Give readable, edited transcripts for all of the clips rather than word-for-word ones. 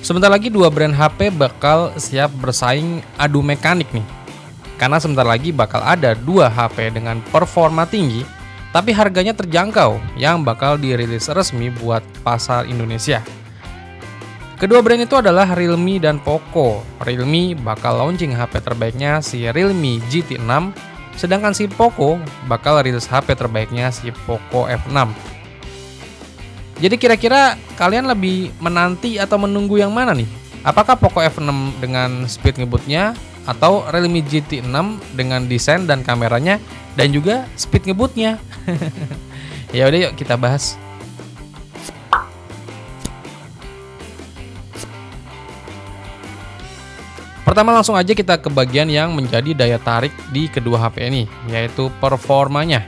Sebentar lagi dua brand HP bakal siap bersaing adu mekanik nih. Karena sebentar lagi bakal ada dua HP dengan performa tinggi, tapi harganya terjangkau yang bakal dirilis resmi buat pasar Indonesia. Kedua brand itu adalah Realme dan Poco. Realme bakal launching HP terbaiknya si Realme GT 6, sedangkan si Poco bakal rilis HP terbaiknya si Poco F6. Jadi kira-kira kalian lebih menanti atau menunggu yang mana nih? Apakah Poco F6 dengan speed ngebutnya atau Realme GT 6 dengan desain dan kameranya dan juga speed ngebutnya? Ya udah, yuk kita bahas. Pertama langsung aja kita ke bagian yang menjadi daya tarik di kedua HP ini, yaitu performanya.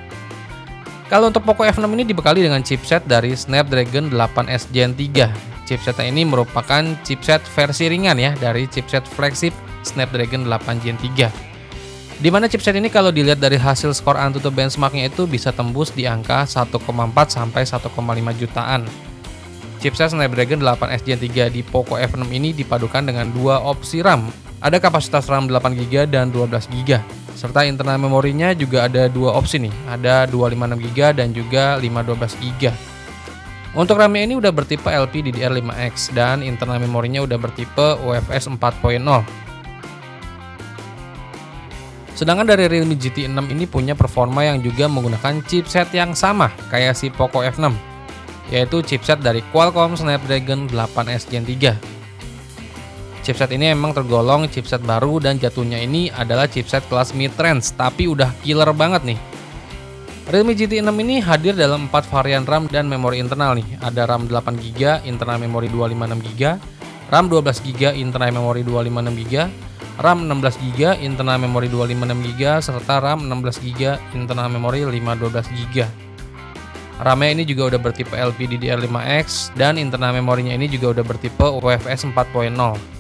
Kalau untuk Poco F6 ini dibekali dengan chipset dari Snapdragon 8S Gen 3. Chipsetnya ini merupakan chipset versi ringan ya dari chipset flagship Snapdragon 8 Gen 3. Dimana chipset ini kalau dilihat dari hasil skor AnTuTu benchmarknya itu bisa tembus di angka 1,4 sampai 1,5 jutaan. Chipset Snapdragon 8S Gen 3 di Poco F6 ini dipadukan dengan dua opsi RAM. Ada kapasitas RAM 8GB dan 12GB. Serta internal memorinya juga ada dua opsi nih, ada 256GB dan juga 512GB. Untuk RAM-nya ini udah bertipe LPDDR5X dan internal memorinya udah bertipe UFS 4.0. Sedangkan dari Realme GT 6 ini punya performa yang juga menggunakan chipset yang sama kayak si Poco F6, yaitu chipset dari Qualcomm Snapdragon 8S Gen 3. Chipset ini memang tergolong chipset baru dan jatuhnya ini adalah chipset kelas mid-range, tapi udah killer banget nih. Realme GT 6 ini hadir dalam 4 varian RAM dan memori internal nih. Ada RAM 8GB, internal memori 256GB, RAM 12GB, internal memori 256GB, RAM 16GB, internal memori 256GB, serta RAM 16GB, internal memori 512GB. RAM-nya ini juga udah bertipe LPDDR5X dan internal memorinya ini juga udah bertipe UFS 4.0.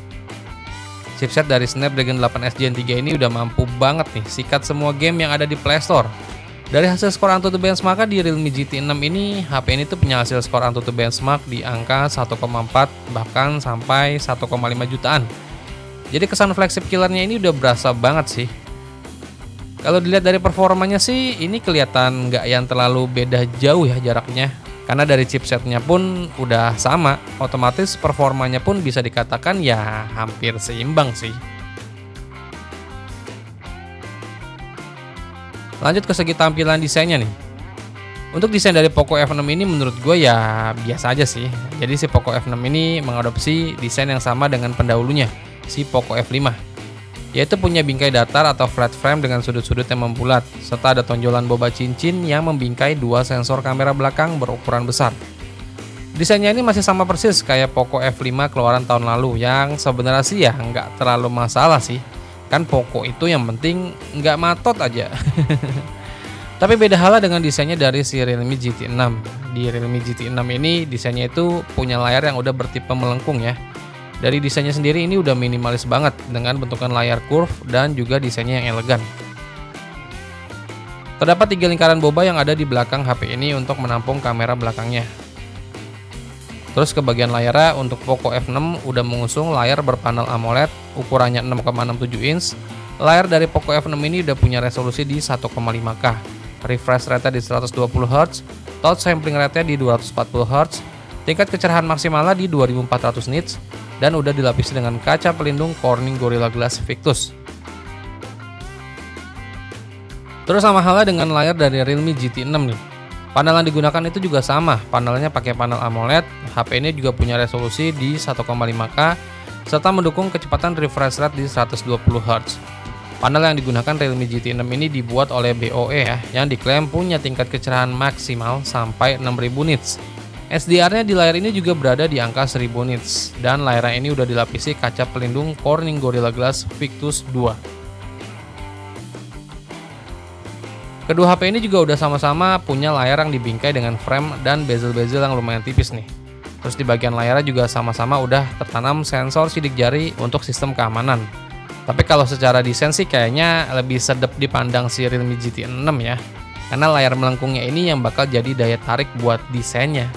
Chipset dari Snapdragon 8S Gen 3 ini udah mampu banget nih sikat semua game yang ada di Play Store. Dari hasil skor AnTuTu benchmark di Realme GT 6 ini, HP ini tuh punya hasil skor AnTuTu benchmark di angka 1,4 bahkan sampai 1,5 jutaan. Jadi kesan flagship killernya ini udah berasa banget sih. Kalau dilihat dari performanya sih, ini kelihatan nggak yang terlalu beda jauh ya jaraknya. Karena dari chipsetnya pun udah sama, otomatis performanya pun bisa dikatakan ya hampir seimbang sih. Lanjut ke segi tampilan desainnya nih. Untuk desain dari Poco F6 ini menurut gue ya biasa aja sih. Jadi si Poco F6 ini mengadopsi desain yang sama dengan pendahulunya, si Poco F5. Yaitu punya bingkai datar atau flat frame dengan sudut-sudut yang membulat, serta ada tonjolan boba cincin yang membingkai dua sensor kamera belakang berukuran besar. Desainnya ini masih sama persis kayak Poco F5 keluaran tahun lalu, yang sebenarnya sih ya nggak terlalu masalah sih. Kan Poco itu yang penting nggak matot aja. Tapi beda halnya dengan desainnya dari si Realme GT 6. Di Realme GT 6 ini desainnya itu punya layar yang udah bertipe melengkung ya. Dari desainnya sendiri ini udah minimalis banget dengan bentukan layar curve dan juga desainnya yang elegan. Terdapat 3 lingkaran boba yang ada di belakang HP ini untuk menampung kamera belakangnya. Terus ke bagian layarnya, untuk Poco F6 udah mengusung layar berpanel AMOLED ukurannya 6,67 inch. Layar dari Poco F6 ini udah punya resolusi di 1,5K, refresh rate di 120Hz, touch sampling rate di 240Hz, tingkat kecerahan maksimalnya di 2400 nits, dan udah dilapisi dengan kaca pelindung Corning Gorilla Glass Victus. Terus sama halnya dengan layar dari Realme GT 6 nih. Panel yang digunakan itu juga sama, panelnya pakai panel AMOLED, HP ini juga punya resolusi di 1,5K, serta mendukung kecepatan refresh rate di 120Hz. Panel yang digunakan Realme GT 6 ini dibuat oleh BOE ya, yang diklaim punya tingkat kecerahan maksimal sampai 6000 nits. SDR-nya di layar ini juga berada di angka 1000 nits, dan layarnya ini udah dilapisi kaca pelindung Corning Gorilla Glass Victus 2. Kedua HP ini juga udah sama-sama punya layar yang dibingkai dengan frame dan bezel-bezel yang lumayan tipis nih. Terus di bagian layarnya juga sama-sama udah tertanam sensor sidik jari untuk sistem keamanan. Tapi kalau secara desain sih kayaknya lebih sedep dipandang si Realme GT 6 ya, karena layar melengkungnya ini yang bakal jadi daya tarik buat desainnya.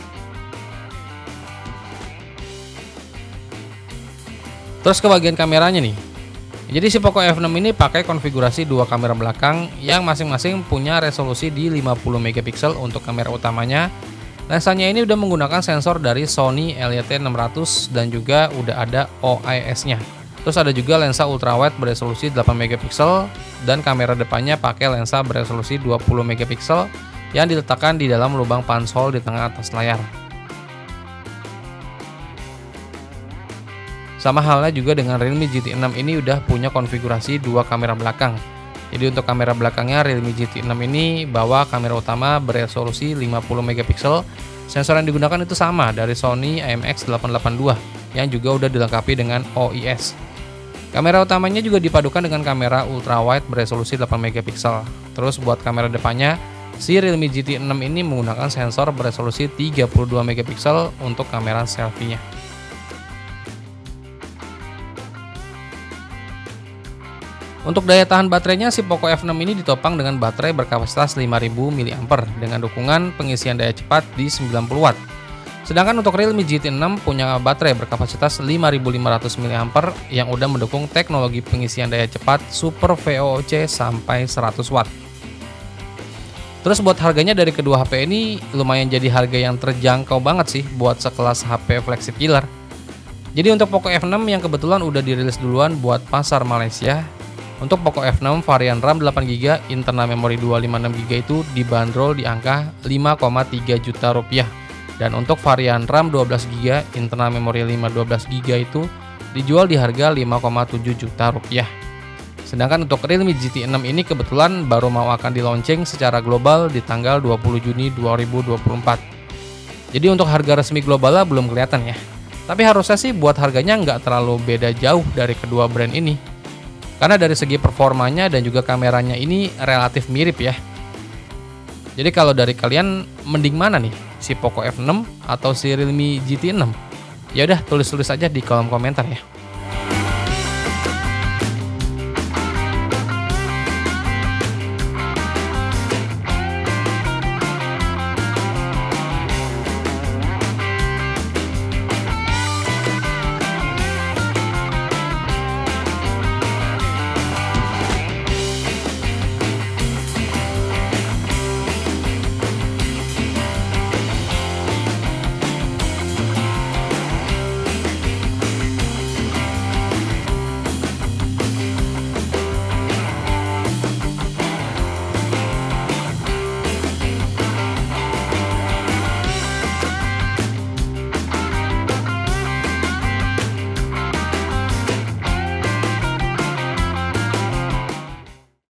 Terus ke bagian kameranya nih. Jadi si Poco F6 ini pakai konfigurasi dua kamera belakang yang masing-masing punya resolusi di 50 megapiksel untuk kamera utamanya. Lensanya ini udah menggunakan sensor dari Sony LYT600 dan juga udah ada OIS-nya. Terus ada juga lensa ultrawide beresolusi 8 megapiksel dan kamera depannya pakai lensa beresolusi 20 megapiksel yang diletakkan di dalam lubang punch-hole di tengah atas layar. Sama halnya juga dengan Realme GT6 ini udah punya konfigurasi dua kamera belakang. Jadi untuk kamera belakangnya Realme GT6 ini bawa kamera utama beresolusi 50 megapiksel. Sensor yang digunakan itu sama dari Sony IMX882 yang juga udah dilengkapi dengan OIS. Kamera utamanya juga dipadukan dengan kamera ultrawide beresolusi 8 megapiksel. Terus buat kamera depannya, si Realme GT6 ini menggunakan sensor beresolusi 32 megapiksel untuk kamera selfie-nya. Untuk daya tahan baterainya, si Poco F6 ini ditopang dengan baterai berkapasitas 5000 mAh dengan dukungan pengisian daya cepat di 90 Watt. Sedangkan untuk Realme GT6 punya baterai berkapasitas 5500 mAh yang udah mendukung teknologi pengisian daya cepat Super VOOC sampai 100 Watt. Terus buat harganya dari kedua HP ini lumayan jadi harga yang terjangkau banget sih buat sekelas HP flagship killer. Jadi untuk Poco F6 yang kebetulan udah dirilis duluan buat pasar Malaysia, untuk Poco F6 varian RAM 8GB, internal memori 256GB itu dibanderol di angka 5,3 juta rupiah. Dan untuk varian RAM 12GB, internal memori 512GB itu dijual di harga 5,7 juta rupiah. Sedangkan untuk Realme GT6 ini kebetulan baru mau akan di launching secara global di tanggal 20 Juni 2024. Jadi untuk harga resmi globalnya belum kelihatan ya. Tapi harusnya sih buat harganya nggak terlalu beda jauh dari kedua brand ini. Karena dari segi performanya dan juga kameranya ini relatif mirip ya. Jadi kalau dari kalian mending mana nih? Si Poco F6 atau si Realme GT6? Ya udah tulis-tulis aja di kolom komentar ya.